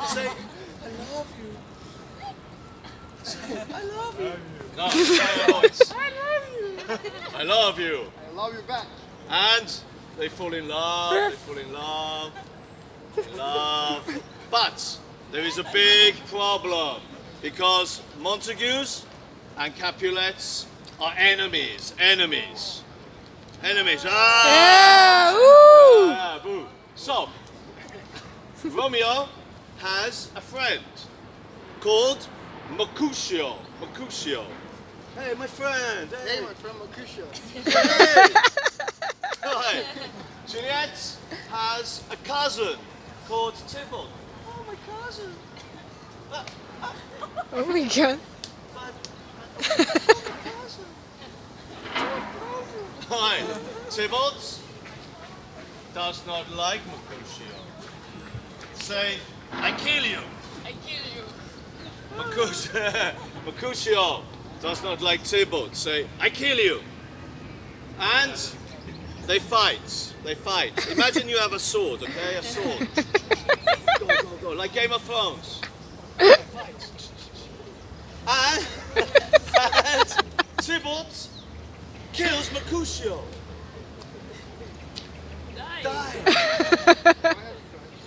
Say, I love you. Say, I love you. No, I love you. I love you. I love you back. And they fall in love, they fall in love, in love. But there is a big problem because Montagues and Capulets are enemies. Ah! Ah, boo. So, Romeo has a friend called Mercutio. Hey, my friend. Hey, my friend Mercutio. Right. Juliet has a cousin called Tybalt. Oh, my cousin. Oh my god. Hi. Tybalt does not like Mercutio. Say, I kill you. I kill you. Mercutio does not like Tybalt. Say, I kill you. And they fight. Imagine you have a sword, okay? A sword. Go. Like Game of Thrones. And Tybalt kills Mercutio. Die.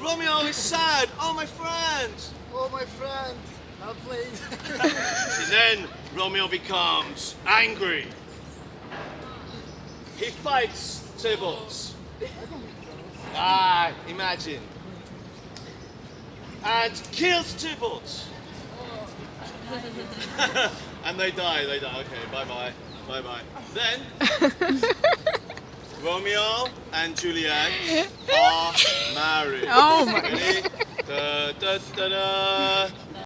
Romeo is sad. Oh, my friend. Oh, my friend. Now please. And then Romeo becomes angry. He fights Tybalt. Ah, imagine. And kills Tybalt. And they die. Okay, bye-bye. Then, Romeo and Juliet are married. Oh my Ready? Da, da, da, da.